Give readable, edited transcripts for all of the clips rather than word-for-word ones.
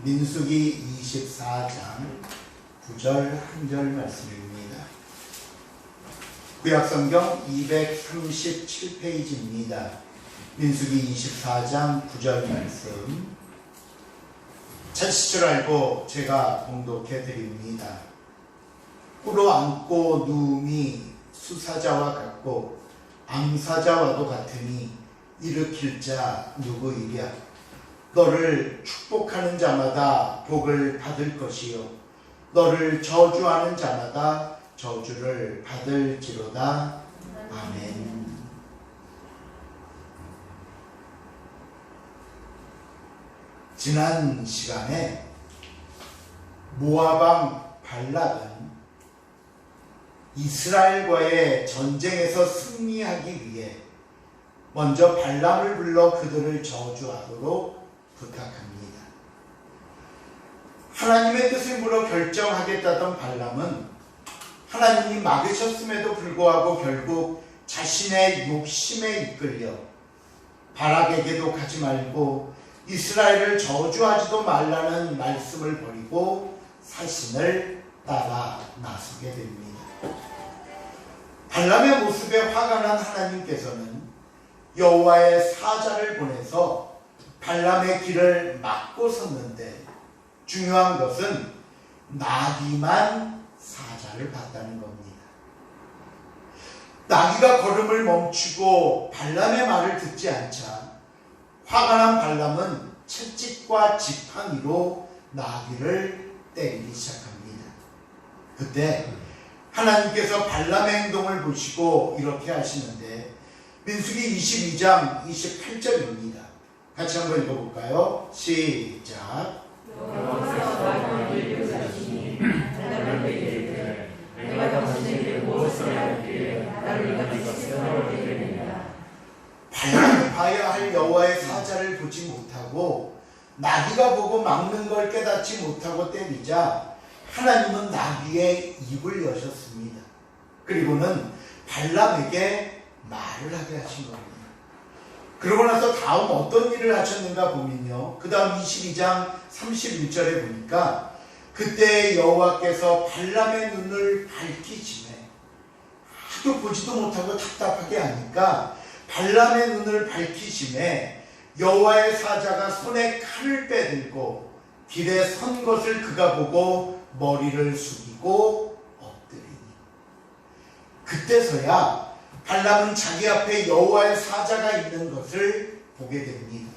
민수기 24장 9절 1절 말씀입니다. 구약성경 237페이지입니다. 민수기 24장 9절 말씀 찾으실 줄 알고 제가 봉독해 드립니다. 꿇어 앉고 누움이 수사자와 같고 암사자와도 같으니 일으킬 자 누구이랴. 너를 축복하는 자마다 복을 받을 것이요 너를 저주하는 자마다 저주를 받을지로다. 아멘. 지난 시간에 모압 왕 발락은 이스라엘과의 전쟁에서 승리하기 위해 먼저 발람을 불러 그들을 저주하도록 부탁합니다. 하나님의 뜻을 물어 결정하겠다던 발람은 하나님이 막으셨음에도 불구하고 결국 자신의 욕심에 이끌려 발락에게도 가지 말고 이스라엘을 저주하지도 말라는 말씀을 버리고 사신을 따라 나서게 됩니다. 발람의 모습에 화가 난 하나님께서는 여호와의 사자를 보내서 발람의 길을 막고 섰는데 중요한 것은 나귀만 사자를 봤다는 겁니다. 나귀가 걸음을 멈추고 발람의 말을 듣지 않자 화가 난 발람은 채찍과 지팡이로 나귀를 때리기 시작합니다. 그때 하나님께서 발람의 행동을 보시고 이렇게 하시는데 민수기 22장 28절입니다. 같이 한번 읽어볼까요? 시작. 발람이 봐야 할 여호와의 사자를 보지 못하고 나귀가 보고 막는 걸 깨닫지 못하고 때리자 하나님은 나귀의 입을 여셨습니다. 그리고는 발람에게 말을 하게 하신 겁니다. 그러고 나서 다음 어떤 일을 하셨는가 보면요, 그 다음 22장 31절에 보니까 그때 여호와께서 발람의 눈을 밝히시매 하도 보지도 못하고 답답하게 하니까 발람의 눈을 밝히시매 여호와의 사자가 손에 칼을 빼들고 길에 선 것을 그가 보고 머리를 숙이고 엎드리니 그때서야 발람은 자기 앞에 여호와의 사자가 있는 것을 보게 됩니다.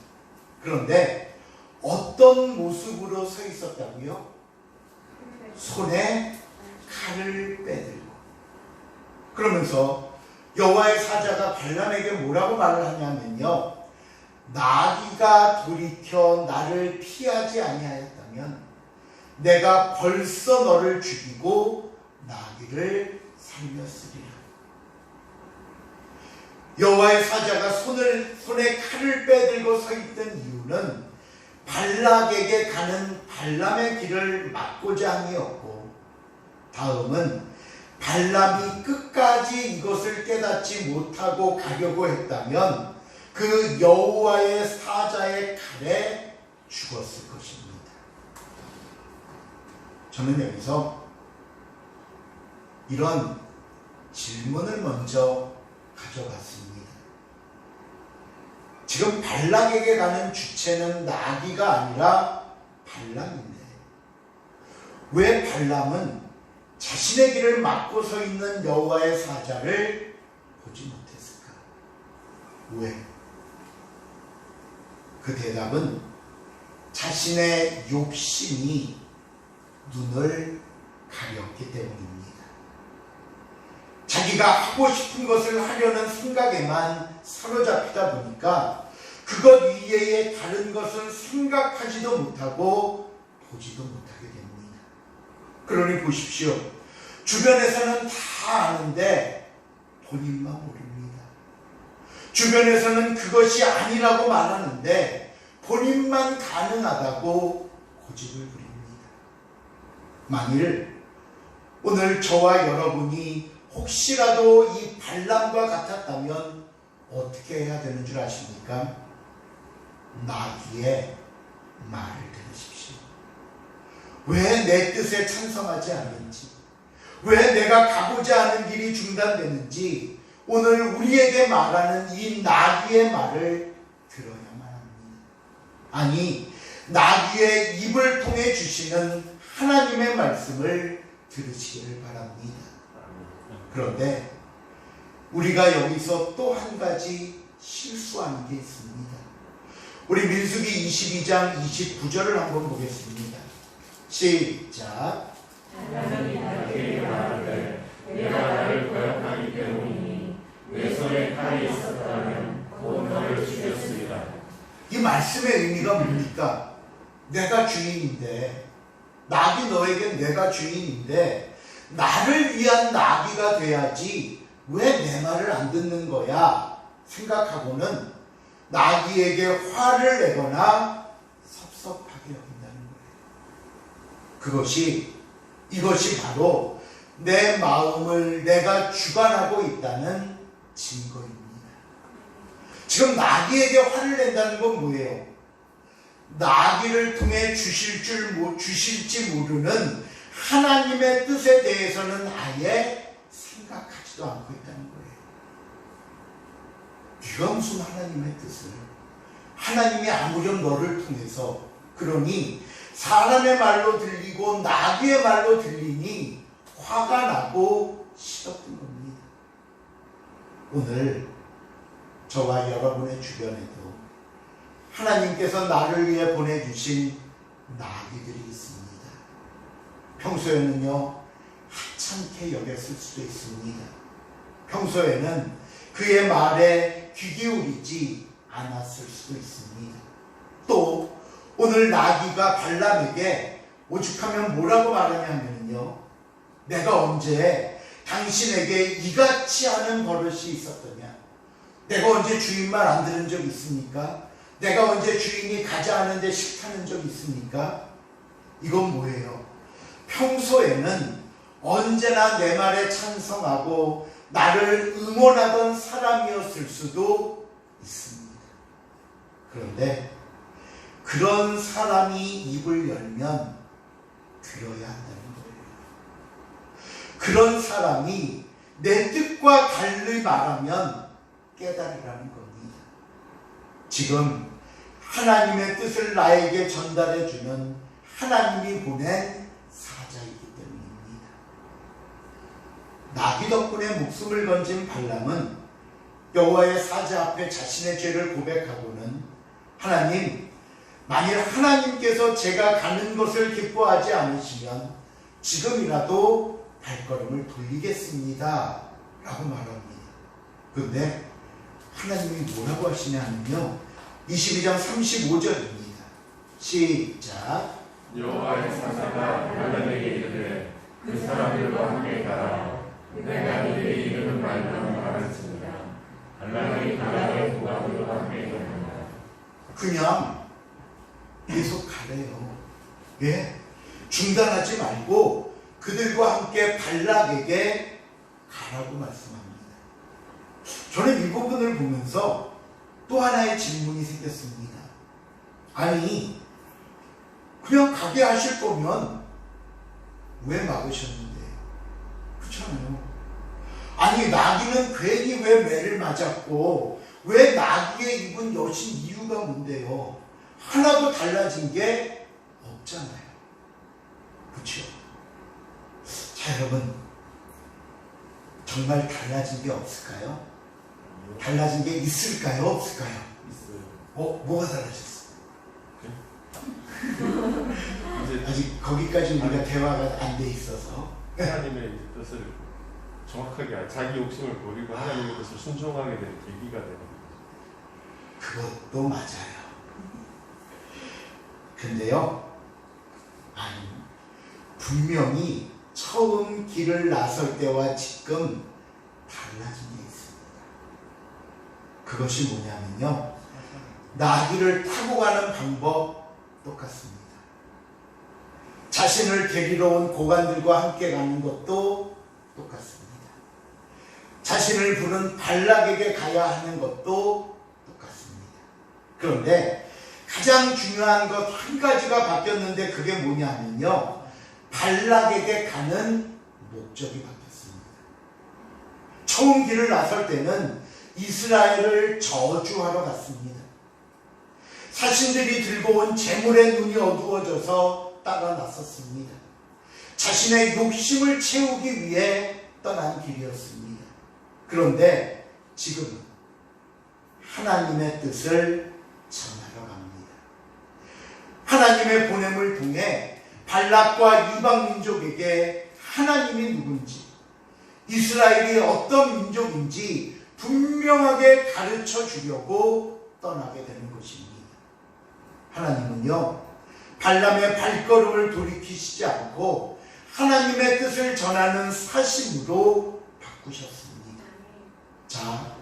그런데 어떤 모습으로 서 있었다고요? 손에 칼을 빼들고. 그러면서 여호와의 사자가 발람에게 뭐라고 말을 하냐면요, 나귀가 돌이켜 나를 피하지 아니하였다면 내가 벌써 너를 죽이고 나귀를 살렸으리라. 여호와의 사자가 손에 칼을 빼들고 서 있던 이유는 발락에게 가는 발람의 길을 막고자 함이었고, 다음은 발람이 끝까지 이것을 깨닫지 못하고 가려고 했다면 그 여호와의 사자의 칼에 죽었을 것입니다. 저는 여기서 이런 질문을 먼저 가져봤습니다. 지금 발락에게 가는 주체는 나귀가 아니라 발람인데 왜 발람은 자신의 길을 막고 서 있는 여호와의 사자를 보지 못했을까? 왜? 그 대답은 자신의 욕심이 눈을 가렸기 때문입니다. 자기가 하고 싶은 것을 하려는 생각에만 사로잡히다 보니까 그것 이외의 다른 것은 생각하지도 못하고 보지도 못하게 됩니다. 그러니 보십시오. 주변에서는 다 아는데 본인만 모릅니다. 주변에서는 그것이 아니라고 말하는데 본인만 가능하다고 고집을 부립니다. 만일 오늘 저와 여러분이 혹시라도 이 발람과 같았다면 어떻게 해야 되는 줄 아십니까? 나귀의 말을 들으십시오. 왜 내 뜻에 찬성하지 않는지, 왜 내가 가고자 하는 길이 중단되는지 오늘 우리에게 말하는 이 나귀의 말을 들어야만 합니다. 아니, 나귀의 입을 통해 주시는 하나님의 말씀을 들으시기를 바랍니다. 그런데 우리가 여기서 또 한 가지 실수하는 게 있습니다. 우리 민수기 22장 29절을 한번 보겠습니다. 시작. 하나님이 나에게 말하되 내가 나를 거역하기 때문이니 내 손에 칼이 있었다면 곧 너를 죽였으리라. 이 말씀의 의미가 뭡니까? 내가 주인인데, 나귀 너에겐 내가 주인인데 나를 위한 나귀가 돼야지 왜 내 말을 안 듣는 거야 생각하고는 나귀에게 화를 내거나 섭섭하게 여긴다는 거예요. 이것이 바로 내 마음을 내가 주관하고 있다는 증거입니다. 지금 나귀에게 화를 낸다는 건 뭐예요? 나귀를 통해 주실지 모르는 하나님의 뜻에 대해서는 아예 생각하지도 않고 있다는 거예요. 네가 무슨 하나님의 뜻을, 하나님이 아무렴 너를 통해서, 그러니 사람의 말로 들리고 나귀의 말로 들리니 화가 나고 싫었던 겁니다. 오늘 저와 여러분의 주변에도 하나님께서 나를 위해 보내주신 나귀들이 있습니다. 평소에는요, 하찮게 여겼을 수도 있습니다. 평소에는 그의 말에 귀 기울이지 않았을 수도 있습니다. 또 오늘 나귀가 발람에게 오죽하면 뭐라고 말하냐면요, 내가 언제 당신에게 이같이 하는 버릇이 있었더냐? 내가 언제 주인 말 안 들은 적 있습니까? 내가 언제 주인이 가자 하는데 싫다는 적 있습니까? 이건 뭐예요? 평소에는 언제나 내 말에 찬성하고 나를 응원하던 사람이었을 수도 있습니다. 그런데 그런 사람이 입을 열면 들어야 한다는 거예요. 그런 사람이 내 뜻과 달리 말하면 깨달으라는 겁니다. 지금 하나님의 뜻을 나에게 전달해주는 하나님이 보낸 사자이기 때문입니다. 나귀 덕분에 목숨을 건진 발람은 여호와의 사자 앞에 자신의 죄를 고백하고는 하나님, 만일 하나님께서 제가 가는 것을 기뻐하지 않으시면 지금이라도 발걸음을 돌리겠습니다 라고 말합니다. 그런데 하나님이 뭐라고 하시냐면요, 22장 35절입니다. 시작. 여호와의 사자가 발람에게 이르되 그 사람들과 함께 가라. 내가 너에게 이르는 말만 말할지니라. 발람이 발람의 부하들과 함께 가니라. 그냥 계속 가래요. 예? 중단하지 말고 그들과 함께 발락에게 가라고 말씀합니다. 저는 이 부분을 보면서 또 하나의 질문이 생겼습니다. 아니, 그냥 가게 하실 거면 왜 막으셨는데? 그렇잖아요. 아니, 나귀는 괜히 왜 매를 맞았고 왜 나귀에 입은 여신 이유가 뭔데요? 하나도 달라진 게 없잖아요. 그렇죠? 자, 여러분, 정말 달라진 게 없을까요? 달라진 게 있을까요? 없을까요? 있어요. 뭐가 달라졌어요? 아직 거기까지 우리가 대화가 안 돼 있어서 하나님의 뜻을 정확하게 자기 욕심을 버리고 하나님의 뜻을 순종하게 된 계기가 되는 거죠. 그것도 맞아요. 근데요, 아니, 분명히 처음 길을 나설 때와 지금 달라진 게 있습니다. 그것이 뭐냐면요, 나귀를 타고 가는 방법 똑같습니다. 자신을 데리러 온 고관들과 함께 가는 것도 똑같습니다. 자신을 부른 발락에게 가야 하는 것도 똑같습니다. 그런데 가장 중요한 것 한 가지가 바뀌었는데 그게 뭐냐면요, 발락에게 가는 목적이 바뀌었습니다. 처음 길을 나설 때는 이스라엘을 저주하러 갔습니다. 사신들이 들고 온 재물의 눈이 어두워져서 따라 나섰습니다. 자신의 욕심을 채우기 위해 떠난 길이었습니다. 그런데 지금은 하나님의 뜻을 전하러 갑니다. 하나님의 보냄을 통해 발락과 이방 민족에게 하나님이 누군지, 이스라엘이 어떤 민족인지 분명하게 가르쳐 주려고 떠나게 되는 것입니다. 하나님은요, 발람의 발걸음을 돌이키시지 않고 하나님의 뜻을 전하는 사심으로 바꾸셨습니다. 자,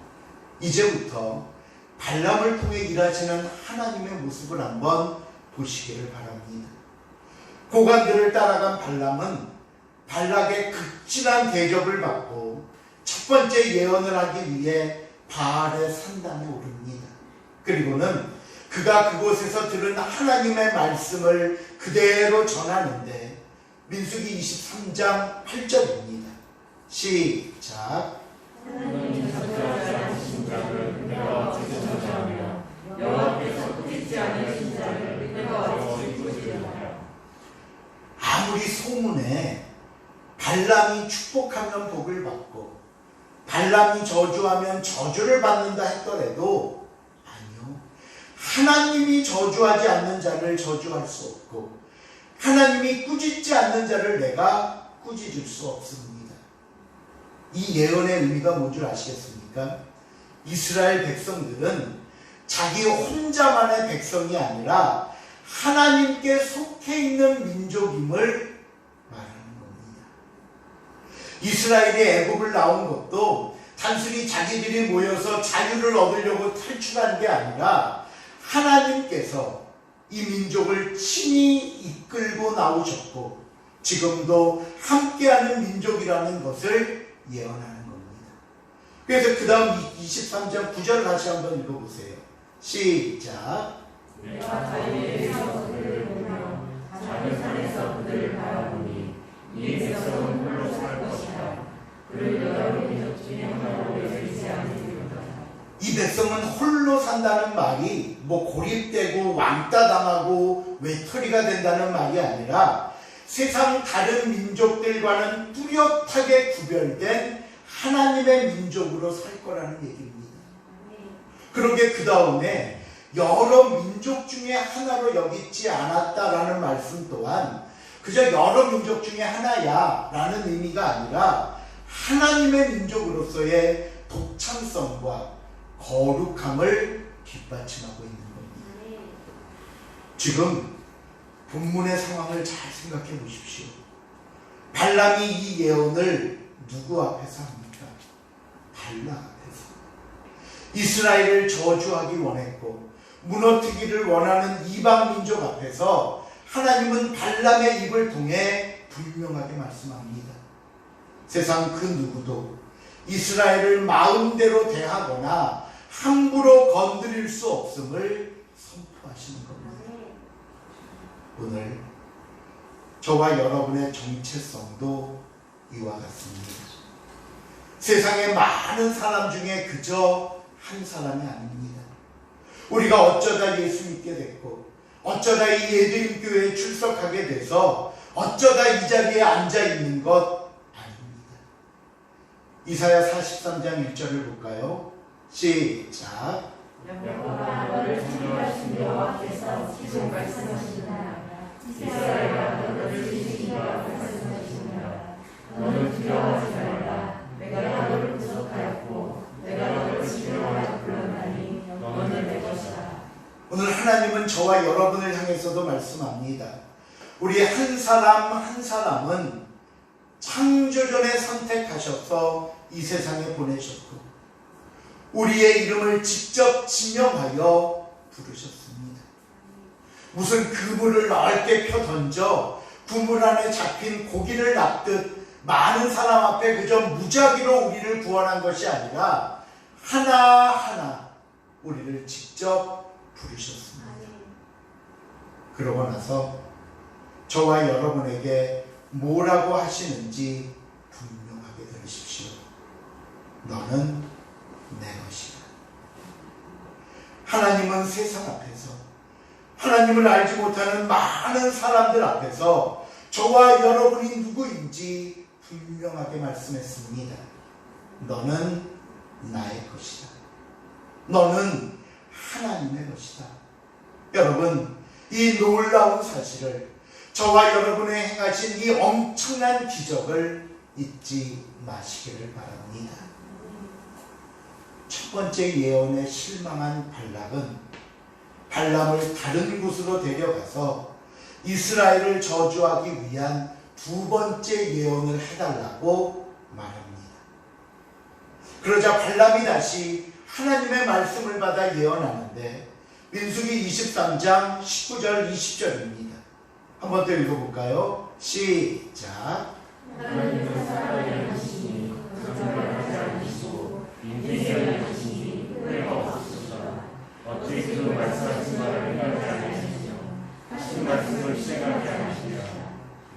이제부터 발람을 통해 일하시는 하나님의 모습을 한번 보시기를 바랍니다. 고관들을 따라간 발람은 발락의 극진한 대접을 받고 첫 번째 예언을 하기 위해 바알의 산당에 오릅니다. 그리고는 그가 그곳에서 들은 하나님의 말씀을 그대로 전하는데, 민수기 23장 8절입니다. 시작. 하나님이 저주하지 않으신 자를 내가 어찌 저주하며 여호와께서 꾸짖지 않으신 자를 내가 어찌 꾸짖으랴. 아무리 소문에 발람이 축복하면 복을 받고 발람이 저주하면 저주를 받는다 했더라도, 아니요, 하나님이 저주하지 않는 자를 저주할 수 없고 하나님이 꾸짖지 않는 자를 내가 꾸짖을 수 없습니다. 이 예언의 의미가 뭔 줄 아시겠습니까? 이스라엘 백성들은 자기 혼자만의 백성이 아니라 하나님께 속해 있는 민족임을 말하는 겁니다. 이스라엘이 애굽을 나온 것도 단순히 자기들이 모여서 자유를 얻으려고 탈출한 게 아니라 하나님께서 이 민족을 친히 이끌고 나오셨고 지금도 함께하는 민족이라는 것을 예언하는 겁니다. 그래서 그 다음 23장 9절 다시 한번 읽어보세요. 시작. 내가 자기에게서 그들을 보며 작은 산에서 그들을 바라보니 이 백성은 홀로 살 것이다. 그를 여러 민족 중에 하나로 여기지 않으리로다. 이 백성은 홀로 산다는 말이 뭐 고립되고 왕따당하고 외톨이가 된다는 말이 아니라 세상 다른 민족들과는 뚜렷하게 구별된 하나님의 민족으로 살 거라는 얘기입니다. 그러게 그 다음에 여러 민족 중에 하나로 여기지 않았다라는 말씀 또한 그저 여러 민족 중에 하나야 라는 의미가 아니라 하나님의 민족으로서의 독창성과 거룩함을 뒷받침하고 있는 겁니다. 지금 본문의 상황을 잘 생각해 보십시오. 발람이 이 예언을 누구 앞에서 합니까? 발락 앞에서. 이스라엘을 저주하기 원했고 무너뜨기를 원하는 이방 민족 앞에서 하나님은 발람의 입을 통해 분명하게 말씀합니다. 세상 그 누구도 이스라엘을 마음대로 대하거나 함부로 건드릴 수 없음을 선포하시는 겁니다. 오늘 저와 여러분의 정체성도 이와 같습니다. 세상에 많은 사람 중에 그저 한 사람이 아닙니다. 우리가 어쩌다 예수 믿게 됐고 어쩌다 이 예드림교회에 출석하게 돼서 어쩌다 이 자리에 앉아 있는 것 아닙니다. 이사야 43장 1절을 볼까요? 시작. 여호와 너를 창조하신 여호와께서 지금 말씀하시느냐. 이스라엘아 너를 지키시기가 말씀하시느냐. 너는 두려워하지 말라. 내가 너를 구속하였고 내가 너를 지명하여 불렀나니 너는 내 것이다. 오늘 하나님은 저와 여러분을 향해서도 말씀합니다. 우리 한 사람 한 사람은 창조전에 선택하셔서 이 세상에 보내셨고 우리의 이름을 직접 지명하여 부르셨습니다. 무슨 그물을 넓게 펴 던져 그물 안에 잡힌 고기를 낚듯 많은 사람 앞에 그저 무작위로 우리를 구원한 것이 아니라 하나하나 우리를 직접 부르셨습니다. 그러고 나서 저와 여러분에게 뭐라고 하시는지 분명하게 들으십시오. 너는 내 것이다. 하나님은 세상 앞에서, 하나님을 알지 못하는 많은 사람들 앞에서 저와 여러분이 누구인지 분명하게 말씀했습니다. 너는 나의 것이다. 너는 하나님의 것이다. 여러분, 이 놀라운 사실을, 저와 여러분의 행하신 이 엄청난 기적을 잊지 마시기를 바랍니다. 첫 번째 예언에 실망한 발락은 발람을 다른 곳으로 데려가서 이스라엘을 저주하기 위한 두 번째 예언을 해달라고 말합니다. 그러자 발람이 다시 하나님의 말씀을 받아 예언하는데 민수기 23장 19절 20절입니다. 한번 더 읽어볼까요? 시작. 하나님은 사람을 하시니 거짓말 하지 않으시고 인생을 하시니 후회가 없으시다. 어찌 그 말씀하신 말을 행하지 않으시며 하신 말씀을 실행하지 않으시냐.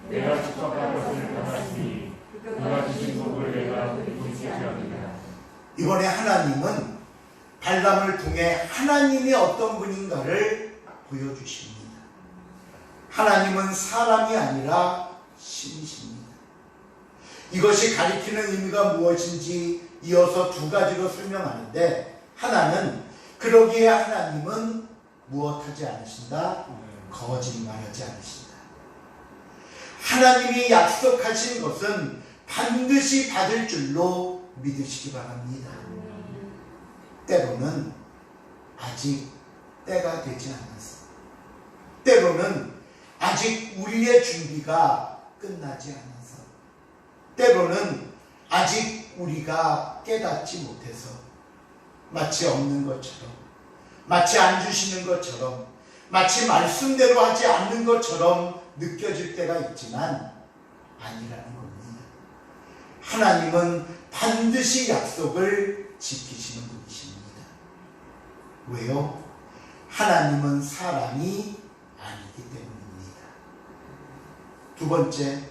내가 축복한 것을 받았으니 그가 주신 복을 내가 보이지 않느냐. 이번에 하나님은 발람을 통해 하나님이 어떤 분인가를 보여주십니다. 하나님은 사람이 아니라 신이십니다. 이것이 가리키는 의미가 무엇인지 이어서 두 가지로 설명하는데, 하나는 그러기에 하나님은 무엇하지 않으신다? 거짓말하지 않으신다. 하나님이 약속하신 것은 반드시 받을 줄로 믿으시기 바랍니다. 때로는 아직 때가 되지 않아서, 때로는 아직 우리의 준비가 끝나지 않아서, 때로는 아직 우리가 깨닫지 못해서 마치 없는 것처럼, 마치 안 주시는 것처럼, 마치 말씀대로 하지 않는 것처럼 느껴질 때가 있지만 아니라는 겁니다. 하나님은 반드시 약속을 지키시는 분이십니다. 왜요? 하나님은 사람이 아니기 때문입니다. 두 번째,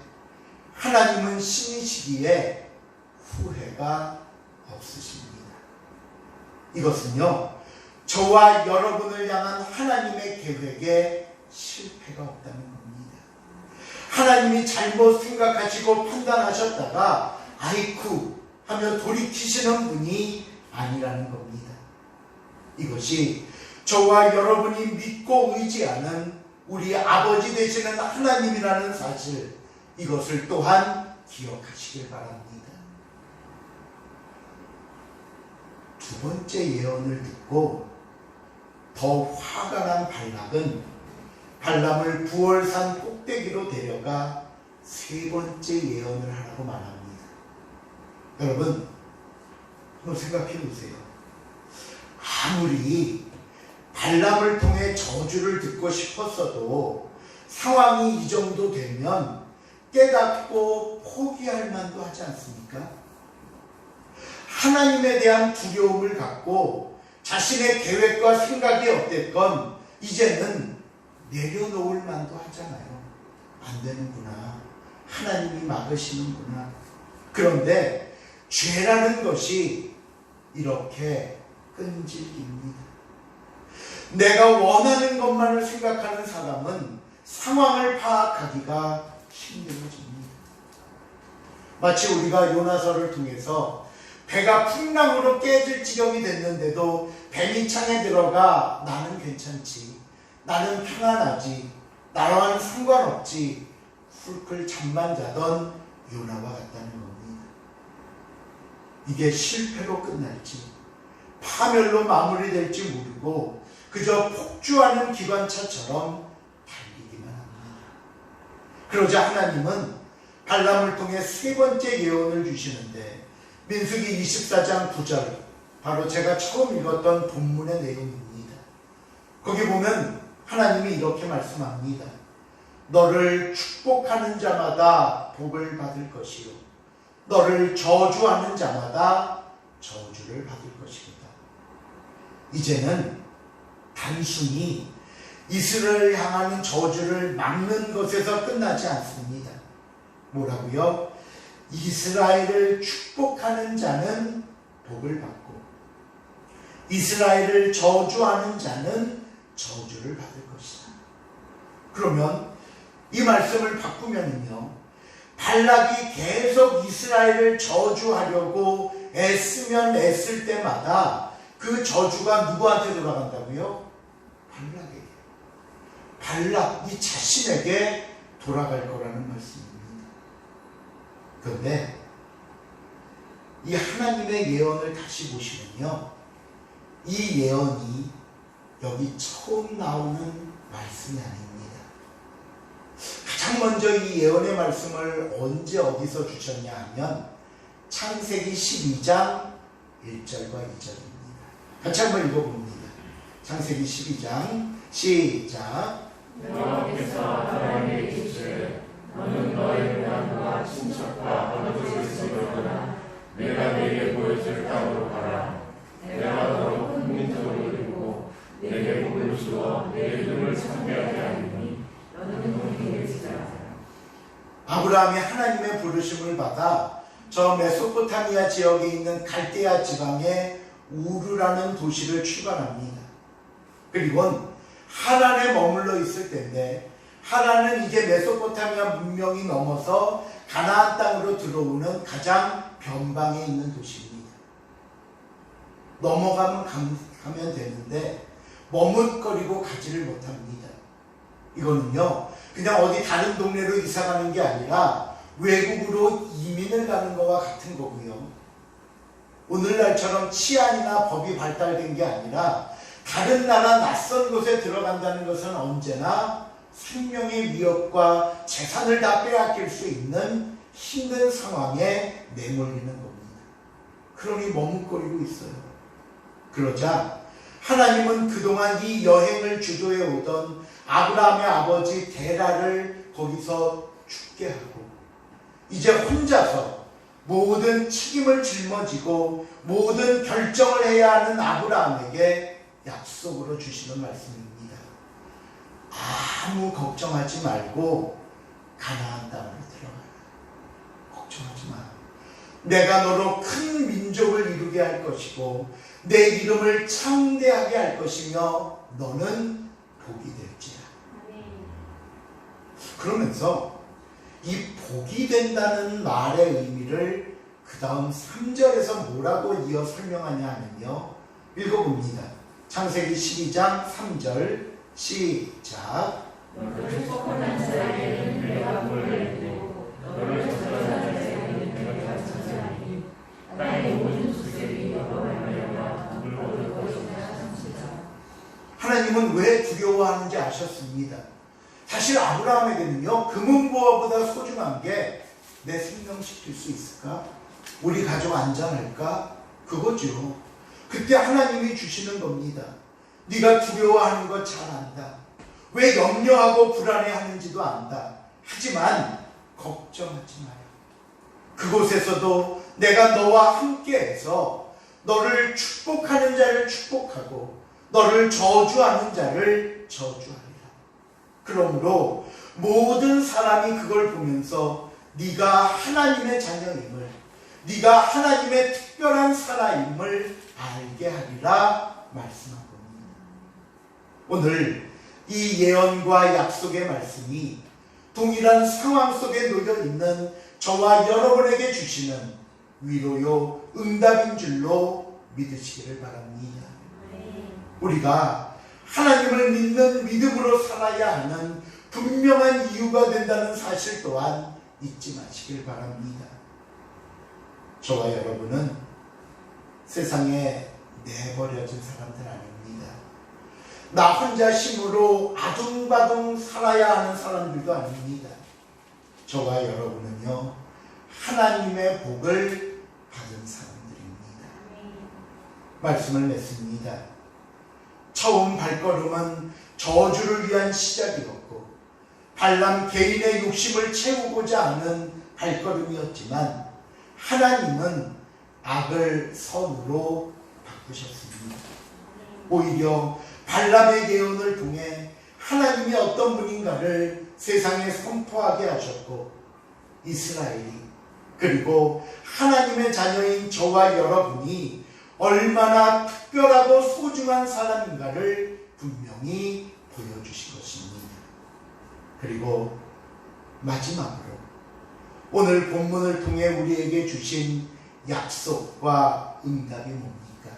하나님은 신이시기에 후회가 없으십니다. 이것은요, 저와 여러분을 향한 하나님의 계획에 실패가 없다는 겁니다. 하나님이 잘못 생각하시고 판단하셨다가 아이쿠 하며 돌이키시는 분이 아니라는 겁니다. 이것이 저와 여러분이 믿고 의지하는 우리 아버지 되시는 하나님이라는 사실, 이것을 또한 기억하시길 바랍니다. 두 번째 예언을 듣고 더 화가 난 발락은 발람을 부월산 꼭대기로 데려가 세 번째 예언을 하라고 말합니다. 여러분, 한번 생각해 보세요. 아무리 발람을 통해 저주를 듣고 싶었어도 상황이 이 정도 되면 깨닫고 포기할 만도 하지 않습니까? 하나님에 대한 두려움을 갖고 자신의 계획과 생각이 어땠건 이제는 내려놓을 만도 하잖아요. 안 되는구나. 하나님이 막으시는구나. 그런데 죄라는 것이 이렇게 끈질깁니다. 내가 원하는 것만을 생각하는 사람은 상황을 파악하기가 힘들어집니다. 마치 우리가 요나서를 통해서 배가 풍랑으로 깨질 지경이 됐는데도 뱀이 창에 들어가 나는 괜찮지, 나는 평안하지, 나와는 상관없지 훌클 잠만 자던 요나와 같다는 겁니다. 이게 실패로 끝날지 파멸로 마무리될지 모르고 그저 폭주하는 기관차처럼 달리기만 합니다. 그러자 하나님은 발람을 통해 세 번째 예언을 주시는데 민수기 24장 9절, 바로 제가 처음 읽었던 본문의 내용입니다. 거기 보면 하나님이 이렇게 말씀합니다. 너를 축복하는 자마다 복을 받을 것이요 너를 저주하는 자마다 저주를 받을 것이다. 이제는 단순히 이스라엘을 향하는 저주를 막는 것에서 끝나지 않습니다. 뭐라고요? 이스라엘을 축복하는 자는 복을 받고 이스라엘을 저주하는 자는 저주를 받을 것이다. 그러면 이 말씀을 바꾸면요, 발락이 계속 이스라엘을 저주하려고 애쓰면 애쓸 때마다 그 저주가 누구한테 돌아간다고요? 발락에게. 발락 이 자신에게 돌아갈 거라는 말씀입니다. 그런데 이 하나님의 예언을 다시 보시면요, 이 예언이 여기 처음 나오는 말씀이 아닙니다. 가장 먼저 이 예언의 말씀을 언제 어디서 주셨냐 하면 창세기 12장 1절과 2절입니다. 같이 한번 읽어봅니다. 창세기 12장 시작. 여호와께서 아브라함에게 이르시되 너는 너의 고향과 친척과 아버지의 집으로 떠나 내가 네게 보여줄 땅으로 가라. 내가 너로 큰 민족을 이루고 내게 복을 주어 내 이름을 창대하게 하리니 너는 복이 되리라. 아브라함이 하나님의 부르심을 받아 저 메소포타미아 지역에 있는 갈대아 지방의 우르라는 도시를 출발합니다. 그리고 하란에 머물러 있을 때인데, 하란은 이제 메소포타미아 문명이 넘어서 가나안 땅으로 들어오는 가장 변방에 있는 도시입니다. 넘어가면 가면 되는데 머뭇거리고 가지를 못합니다. 이거는요, 그냥 어디 다른 동네로 이사 가는 게 아니라 외국으로 이민을 가는 거와 같은 거고요. 오늘날처럼 치안이나 법이 발달된 게 아니라 다른 나라 낯선 곳에 들어간다는 것은 언제나 생명의 위협과 재산을 다 빼앗길 수 있는 힘든 상황에 내몰리는 겁니다. 그러니 머뭇거리고 있어요. 그러자 하나님은 그동안 이 여행을 주도해 오던 아브라함의 아버지 데라를 거기서 죽게 하고 이제 혼자서 모든 책임을 짊어지고 모든 결정을 해야 하는 아브라함에게 약속으로 주시는 말씀입니다. 아무 걱정하지 말고 가나안 땅으로 들어가라. 걱정하지 마. 내가 너로 큰 민족을 이루게 할 것이고 내 이름을 창대하게 할 것이며 너는 복이 될지라. 그러면서 이 복이 된다는 말의 의미를 그 다음 3절에서 뭐라고 이어 설명하냐 하면요, 읽어봅니다. 창세기 12장 3절 시작. 너를 축복하는 자에게는 내가 복을 내리고 너를 저주하는 자에게는 내가 저주하리니 땅의 모든 주들이 너로 말미암아 복을 얻을 것이라 하셨습니다. 하나님은 왜 두려워하는지 아셨습니다. 사실 아브라함에게는요, 금은보화보다 소중한 게 내 생명 지킬 수 있을까? 우리 가족 안전할까? 그거죠. 그때 하나님이 주시는 겁니다. 네가 두려워하는 거 잘 안다. 왜 염려하고 불안해하는지도 안다. 하지만 걱정하지 마라. 그곳에서도 내가 너와 함께해서 너를 축복하는 자를 축복하고 너를 저주하는 자를 저주하리라. 그러므로 모든 사람이 그걸 보면서 네가 하나님의 자녀임을, 네가 하나님의 특별한 사람임을 알게 하리라 말씀한 겁니다. 오늘 이 예언과 약속의 말씀이 동일한 상황 속에 놓여 있는 저와 여러분에게 주시는 위로요, 응답인 줄로 믿으시기를 바랍니다. 우리가 하나님을 믿는 믿음으로 살아야 하는 분명한 이유가 된다는 사실 또한 잊지 마시길 바랍니다. 저와 여러분은 세상에 내버려진 사람들 아닙니다. 나 혼자 힘으로 아둥바둥 살아야 하는 사람들도 아닙니다. 저와 여러분은요, 하나님의 복을 받은 사람들입니다. 말씀을 맺습니다. 처음 발걸음은 저주를 위한 시작이었고 발람 개인의 욕심을 채우고자 하는 발걸음이었지만 하나님은 악을 선으로 바꾸셨습니다. 오히려 발람의 예언을 통해 하나님이 어떤 분인가를 세상에 선포하게 하셨고 이스라엘이 그리고 하나님의 자녀인 저와 여러분이 얼마나 특별하고 소중한 사람인가를 분명히 보여주신 것입니다. 그리고 마지막으로 오늘 본문을 통해 우리에게 주신 약속과 응답이 뭡니까?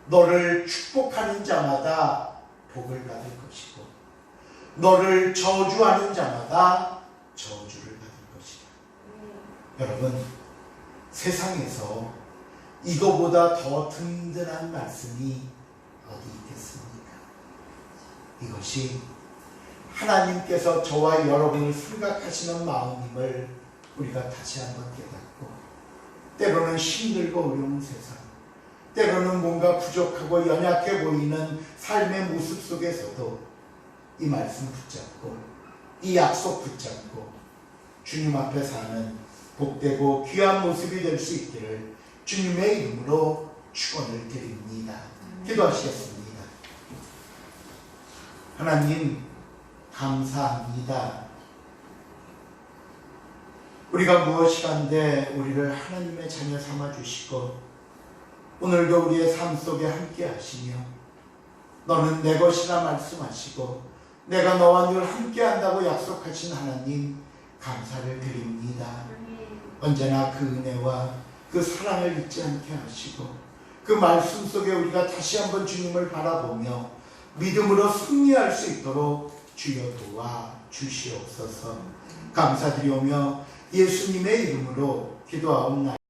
너를 축복하는 자마다 복을 받을 것이고 너를 저주하는 자마다 저주를 받을 것이다. 여러분, 세상에서 이거보다 더 든든한 말씀이 어디 있겠습니까? 이것이 하나님께서 저와 여러분을 생각하시는 마음임을 우리가 다시 한번 깨닫고, 때로는 힘들고 어려운 세상, 때로는 뭔가 부족하고 연약해 보이는 삶의 모습 속에서도 이 말씀 붙잡고 이 약속 붙잡고 주님 앞에 사는 복되고 귀한 모습이 될 수 있기를 주님의 이름으로 축원을 드립니다. 기도하시겠습니다. 하나님 감사합니다. 우리가 무엇이간데 우리를 하나님의 자녀 삼아주시고 오늘도 우리의 삶 속에 함께 하시며 너는 내 것이라 말씀하시고 내가 너와 늘 함께 한다고 약속하신 하나님 감사를 드립니다. 언제나 그 은혜와 그 사랑을 잊지 않게 하시고 그 말씀 속에 우리가 다시 한번 주님을 바라보며 믿음으로 승리할 수 있도록 주여 도와 주시옵소서. 감사드리오며 예수님의 이름으로 기도하옵나이다.